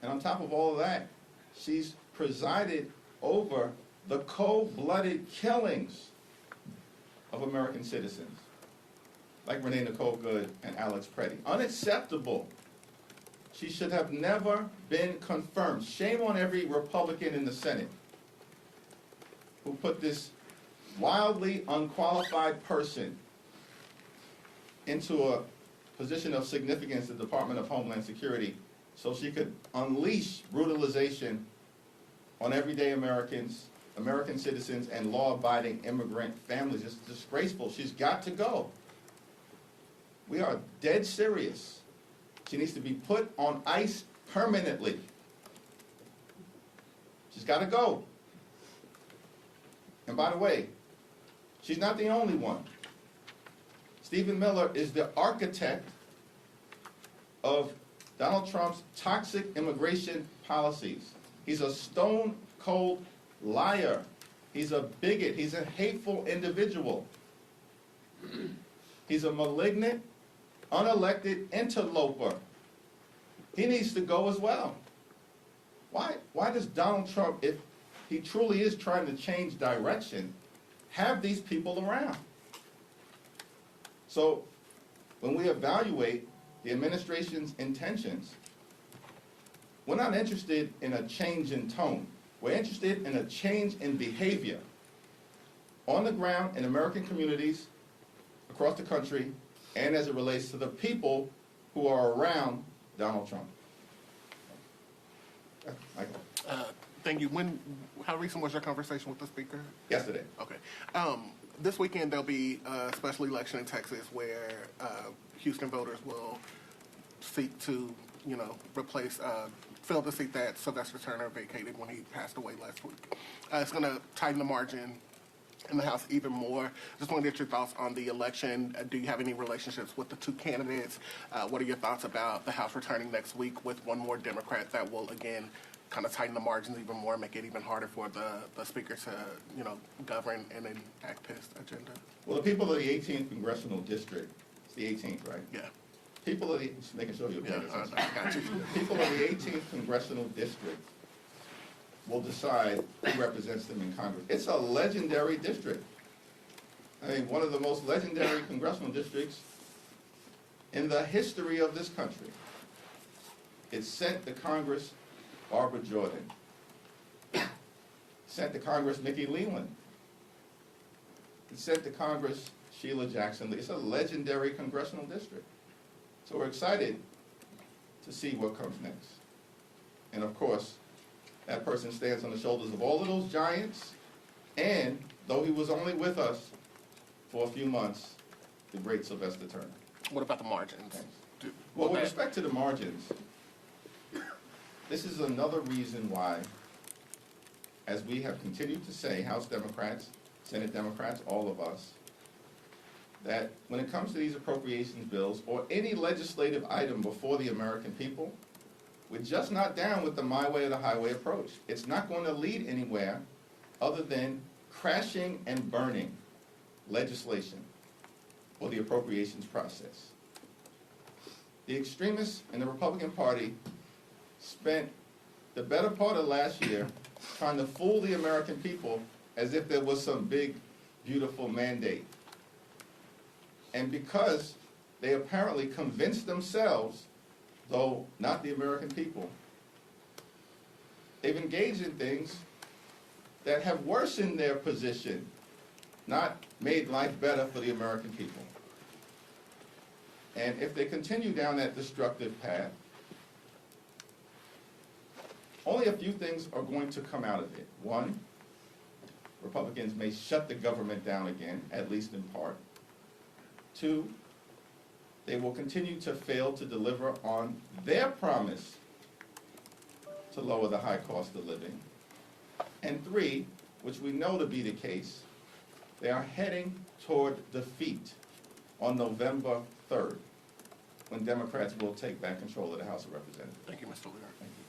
And on top of all of that, she's presided over the cold-blooded killings of American citizens, like Renee Nicole Good and Alex Preddy. Unacceptable. She should have never been confirmed. Shame on every Republican in the Senate who put this wildly unqualified person into a position of significance in the Department of Homeland Security so she could unleash brutalization on everyday Americans, American citizens, and law-abiding immigrant families. It's disgraceful. She's got to go. We are dead serious. She needs to be put on ice permanently. She's got to go. And by the way, she's not the only one. Stephen Miller is the architect of Donald Trump's toxic immigration policies. He's a stone-cold liar. He's a bigot. He's a hateful individual. He's a malignant, unelected interloper. He needs to go as well. Why does Donald Trump, if he truly is trying to change direction, have these people around? So when we evaluate the administration's intentions, we're not interested in a change in tone. We're interested in a change in behavior on the ground in American communities across the country and as it relates to the people who are around Donald Trump. Michael. Thank you. How recent was your conversation with the speaker? Yesterday. Okay. This weekend there'll be a special election in Texas where Houston voters will seek to, replace, fill the seat that Sylvester Turner vacated when he passed away last week. It's going to tighten the margin in the House even more. Just want to get your thoughts on the election. Do you have any relationships with the two candidates? What are your thoughts about the House returning next week with one more Democrat that will, again, kind of tighten the margins even more, make it even harder for the speaker to, govern and enact his agenda? Well, the people of the 18th Congressional District, it's the 18th, right? Yeah. People of the, just making sure you're paying attention. I got you. People of the 18th Congressional District will decide who represents them in Congress. It's a legendary district. I mean, one of the most legendary congressional districts in the history of this country. It sent to Congress Barbara Jordan. Sent to Congress Mickey Leland. It sent to Congress Sheila Jackson Lee. It's a legendary congressional district. So we're excited to see what comes next. And of course, that person stands on the shoulders of all of those giants, and though he was only with us for a few months, the great Sylvester Turner. What about the margins? Well, with respect to the margins, this is another reason why, as we have continued to say, House Democrats, Senate Democrats, all of us, that when it comes to these appropriations bills or any legislative item before the American people, we're just not down with the my way or the highway approach. It's not going to lead anywhere other than crashing and burning legislation or the appropriations process. The extremists in the Republican Party spent the better part of last year trying to fool the American people as if there was some big, beautiful mandate. And because they apparently convinced themselves, though not the American people, they've engaged in things that have worsened their position, not made life better for the American people. And if they continue down that destructive path, only a few things are going to come out of it. One, Republicans may shut the government down again, at least in part. Two, they will continue to fail to deliver on their promise to lower the high cost of living. And three, which we know to be the case, they are heading toward defeat on November 3rd, when Democrats will take back control of the House of Representatives. Thank you, Mr. Leader. Thank you.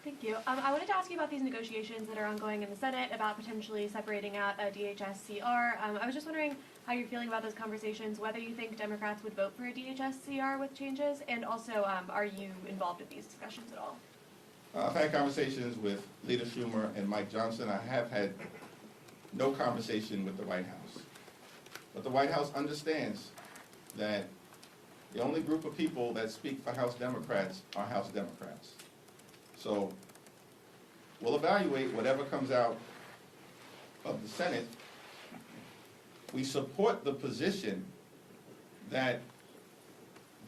Thank you. I wanted to ask you about these negotiations that are ongoing in the Senate about potentially separating out a DHS-CR. I was just wondering, how you're feeling about those conversations, whether you think Democrats would vote for a DHS CR with changes, and also, are you involved in these discussions at all? I've had conversations with Leader Schumer and Mike Johnson. I have had no conversation with the White House. But the White House understands that the only group of people that speak for House Democrats are House Democrats. So we'll evaluate whatever comes out of the Senate. We support the position that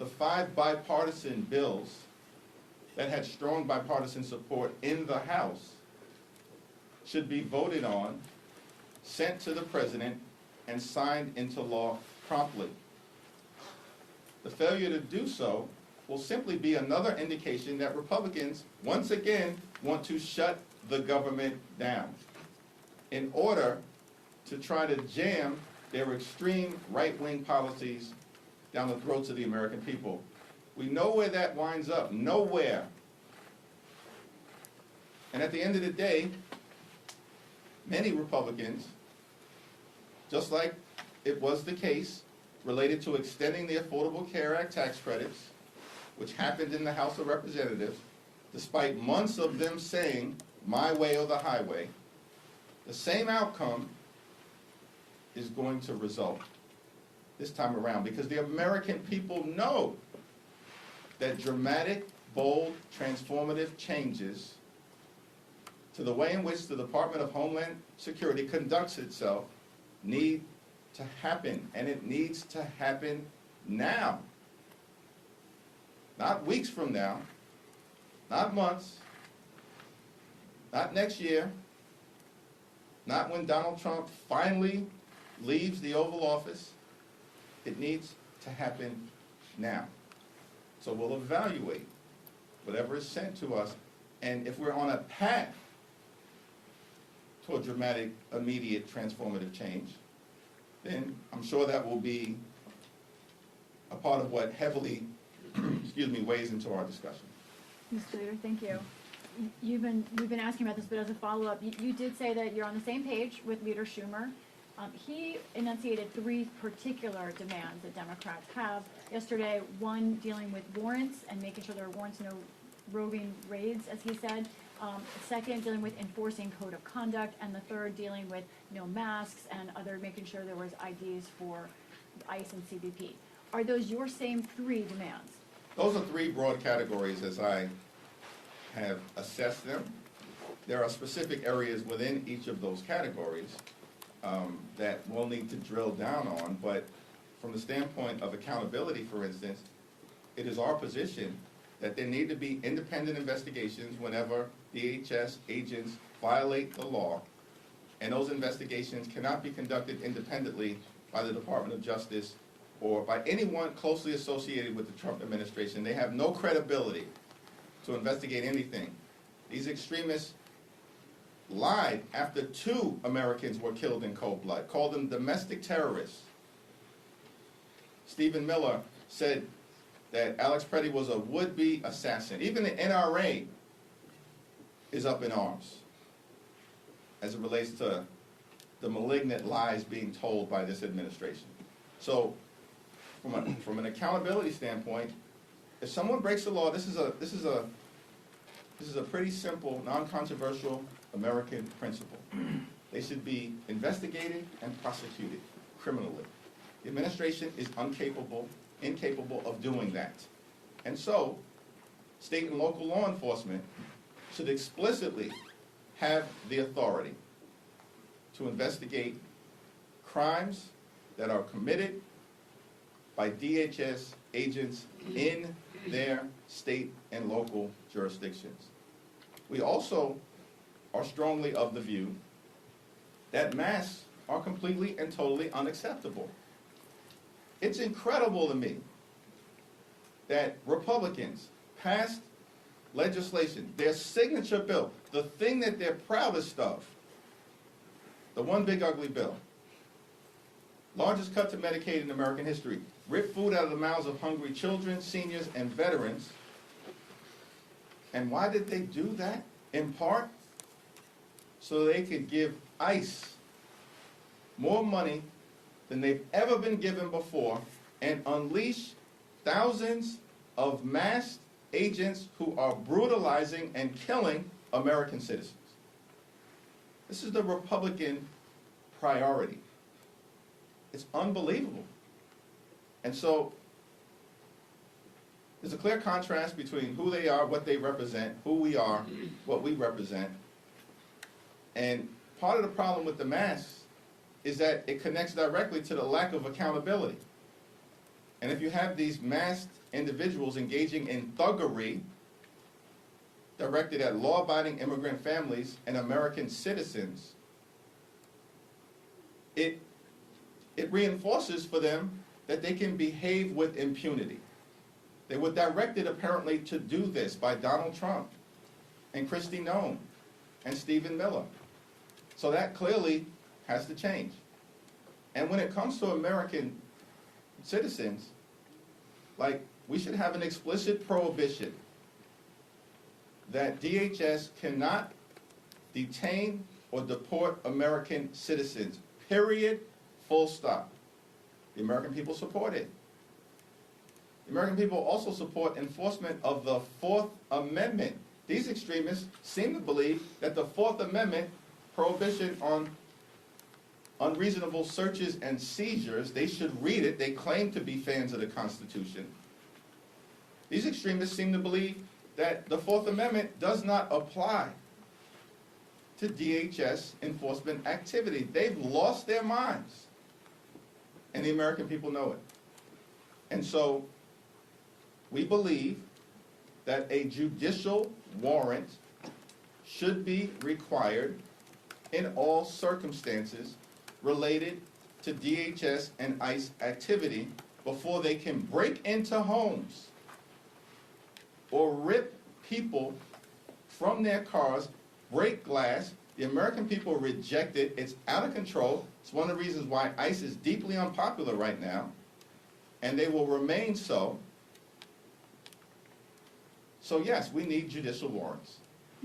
the 5 bipartisan bills that had strong bipartisan support in the House should be voted on, sent to the President, and signed into law promptly. The failure to do so will simply be another indication that Republicans, once again, want to shut the government down in order to try to jam their extreme right-wing policies down the throats of the American people. We know where that winds up, nowhere. And at the end of the day, many Republicans, just like it was the case related to extending the Affordable Care Act tax credits, which happened in the House of Representatives, despite months of them saying, my way or the highway, the same outcome is going to result this time around, because the American people know that dramatic, bold, transformative changes to the way in which the Department of Homeland Security conducts itself need to happen, and it needs to happen now. Not weeks from now, not months, not next year, not when Donald Trump finally leaves the Oval Office. It needs to happen now. So we'll evaluate whatever is sent to us, and if we're on a path toward dramatic, immediate, transformative change, then I'm sure that will be a part of what heavily, weighs into our discussion. Mr. Leader, thank you. We've been asking about this, but as a follow-up, you did say that you're on the same page with Leader Schumer. He enunciated 3 particular demands that Democrats have. Yesterday, one dealing with warrants and making sure there are warrants, no roving raids, as he said. Second, dealing with enforcing code of conduct, and the third, dealing with no masks and other, making sure there was IDs for ICE and CBP. Are those your same 3 demands? Those are 3 broad categories as I have assessed them. There are specific areas within each of those categories that we'll need to drill down on, but from the standpoint of accountability, for instance, it is our position that there need to be independent investigations whenever DHS agents violate the law, and those investigations cannot be conducted independently by the Department of Justice or by anyone closely associated with the Trump administration. They have no credibility to investigate anything. These extremists lied after 2 Americans were killed in cold blood, called them domestic terrorists. Stephen Miller said that Alex Preddy was a would-be assassin. Even the NRA is up in arms as it relates to the malignant lies being told by this administration. So from an accountability standpoint, if someone breaks the law, this is a pretty simple, non-controversial American principle. They should be investigated and prosecuted criminally. The administration is incapable of doing that. And so, state and local law enforcement should explicitly have the authority to investigate crimes that are committed by DHS agents in their state and local jurisdictions. We also are strongly of the view that masks are completely and totally unacceptable. It's incredible to me that Republicans passed legislation, their signature bill, the thing that they're proudest of, the one big ugly bill, largest cut to Medicaid in American history, ripped food out of the mouths of hungry children, seniors, and veterans. And why did they do that? In part, so they could give ICE more money than they've ever been given before and unleash thousands of masked agents who are brutalizing and killing American citizens. This is the Republican priority. It's unbelievable. And so there's a clear contrast between who they are, what they represent, who we are, what we represent. And part of the problem with the masks is that it connects directly to the lack of accountability. And if you have these masked individuals engaging in thuggery directed at law-abiding immigrant families and American citizens, it reinforces for them that they can behave with impunity. They were directed apparently to do this by Donald Trump and Kristi Noem and Stephen Miller. So that clearly has to change. And when it comes to American citizens, like, we should have an explicit prohibition that DHS cannot detain or deport American citizens, period, full stop. The American people support it. The American people also support enforcement of the Fourth Amendment. These extremists seem to believe that the Fourth Amendment prohibition on unreasonable searches and seizures, they should read it. They claim to be fans of the Constitution. These extremists seem to believe that the Fourth Amendment does not apply to DHS enforcement activity. They've lost their minds, and the American people know it. And so we believe that a judicial warrant should be required in all circumstances related to DHS and ICE activity before they can break into homes or rip people from their cars, break glass. The American people reject it. It's out of control. It's one of the reasons why ICE is deeply unpopular right now, and they will remain so. So yes, we need judicial warrants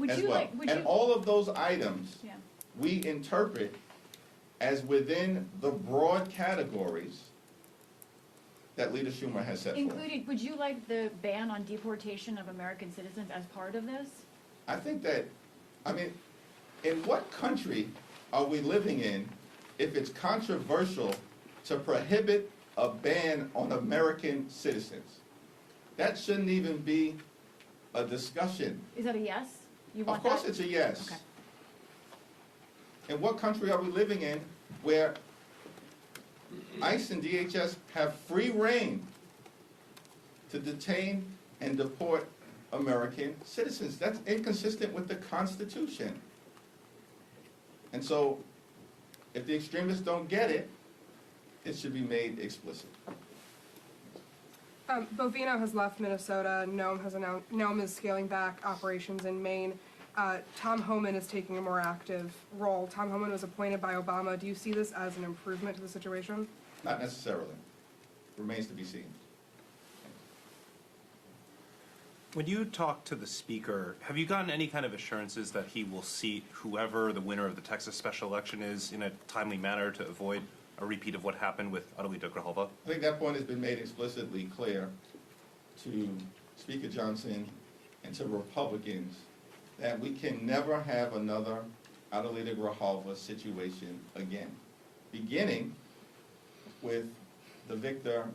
as well. And all of those items we interpret as within the broad categories that Leader Schumer has set forth. Would you like the ban on deportation of American citizens as part of this? I think that, I mean, in what country are we living in if it's controversial to prohibit a ban on American citizens? That shouldn't even be a discussion. Is that a yes? You want Of course that? it's a yes. Okay. In what country are we living in where ICE and DHS have free rein to detain and deport American citizens? That's inconsistent with the Constitution. And so, if the extremists don't get it, it should be made explicit. Bovino has left Minnesota. Noem is scaling back operations in Maine. Tom Homan is taking a more active role. Tom Homan was appointed by Obama. Do you see this as an improvement to the situation? Not necessarily. Remains to be seen. When you talk to the speaker, have you gotten any kind of assurances that he will seat whoever the winner of the Texas special election is in a timely manner to avoid a repeat of what happened with Adelita Grijalva? I think that point has been made explicitly clear to Speaker Johnson and to Republicans that we can never have another Adelita Grijalva situation again, beginning with the victor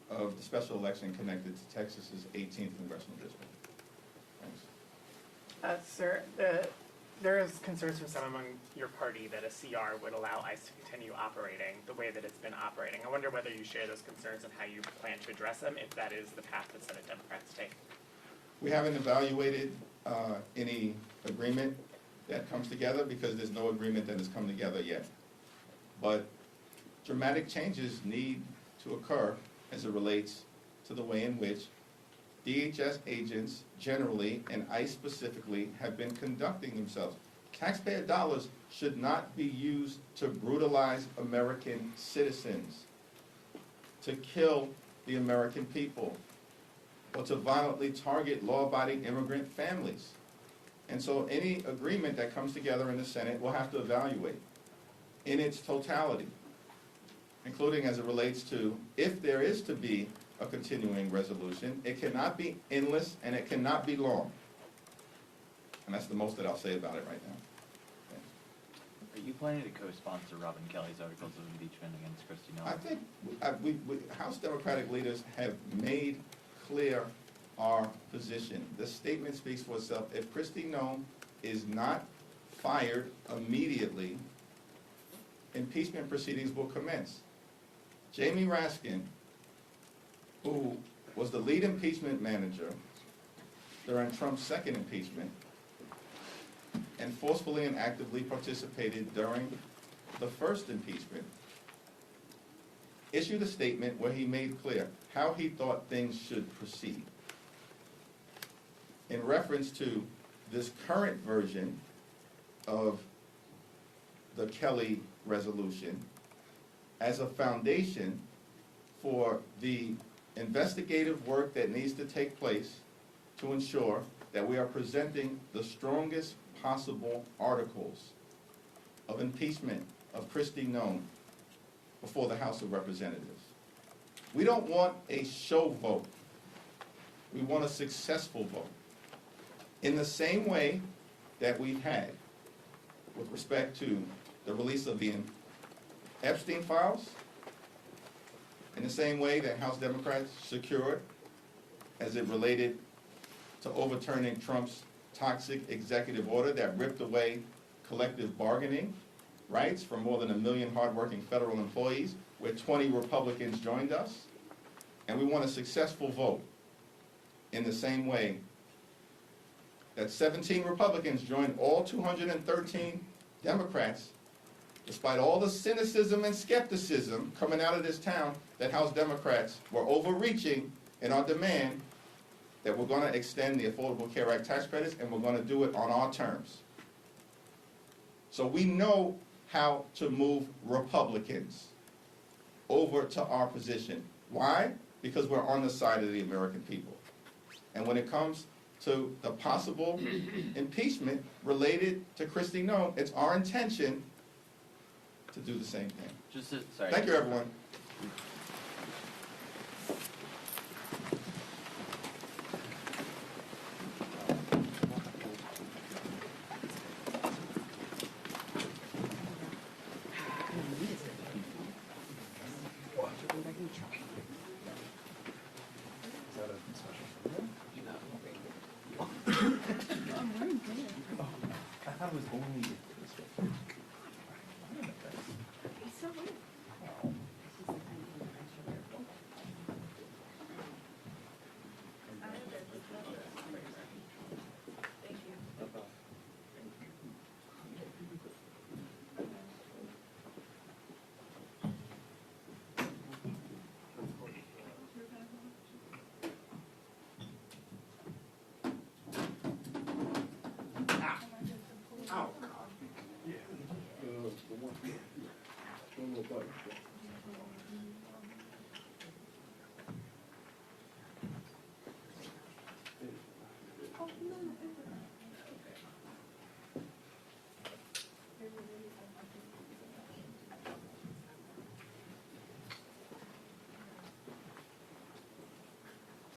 of the special election connected to Texas's 18th congressional district. Thanks. Sir, there is concerns from some among your party that a CR would allow ICE to continue operating the way that it's been operating. I wonder whether you share those concerns and how you plan to address them, if that is the path that Senate Democrats take. We haven't evaluated any agreement that comes together because there's no agreement that has come together yet. But dramatic changes need to occur as it relates to the way in which DHS agents generally, and ICE specifically, have been conducting themselves. Taxpayer dollars should not be used to brutalize American citizens, to kill the American people, or to violently target law-abiding immigrant families. And so any agreement that comes together in the Senate will have to evaluate in its totality including as it relates to if there is to be a continuing resolution, it cannot be endless and it cannot be long. And that's the most that I'll say about it right now. Are you planning to co-sponsor Robin Kelly's articles of impeachment against Kristi Noem? I think House Democratic leaders have made clear our position. The statement speaks for itself. If Kristi Noem is not fired immediately, impeachment proceedings will commence. Jamie Raskin, who was the lead impeachment manager during Trump's second impeachment, and forcefully and actively participated during the first impeachment, issued a statement where he made clear how he thought things should proceed. In reference to this current version of the Kelly resolution as a foundation for the investigative work that needs to take place to ensure that we are presenting the strongest possible articles of impeachment of Kristi Noem before the House of Representatives. We don't want a show vote. We want a successful vote. In the same way that we've had with respect to the release of the Epstein files, in the same way that House Democrats secured as it related to overturning Trump's toxic executive order that ripped away collective bargaining rights for more than 1 million hardworking federal employees, where 20 Republicans joined us. And we want a successful vote in the same way that 17 Republicans joined all 213 Democrats, despite all the cynicism and skepticism coming out of this town that House Democrats were overreaching in our demand that we're going to extend the Affordable Care Act tax credits, and we're going to do it on our terms. So we know how to move Republicans over to our position. Why? Because we're on the side of the American people. And when it comes to the possible impeachment related to Kristi Noem, it's our intention to do the same thing. Sorry. Thank you, everyone. I thought it was only. The one little button.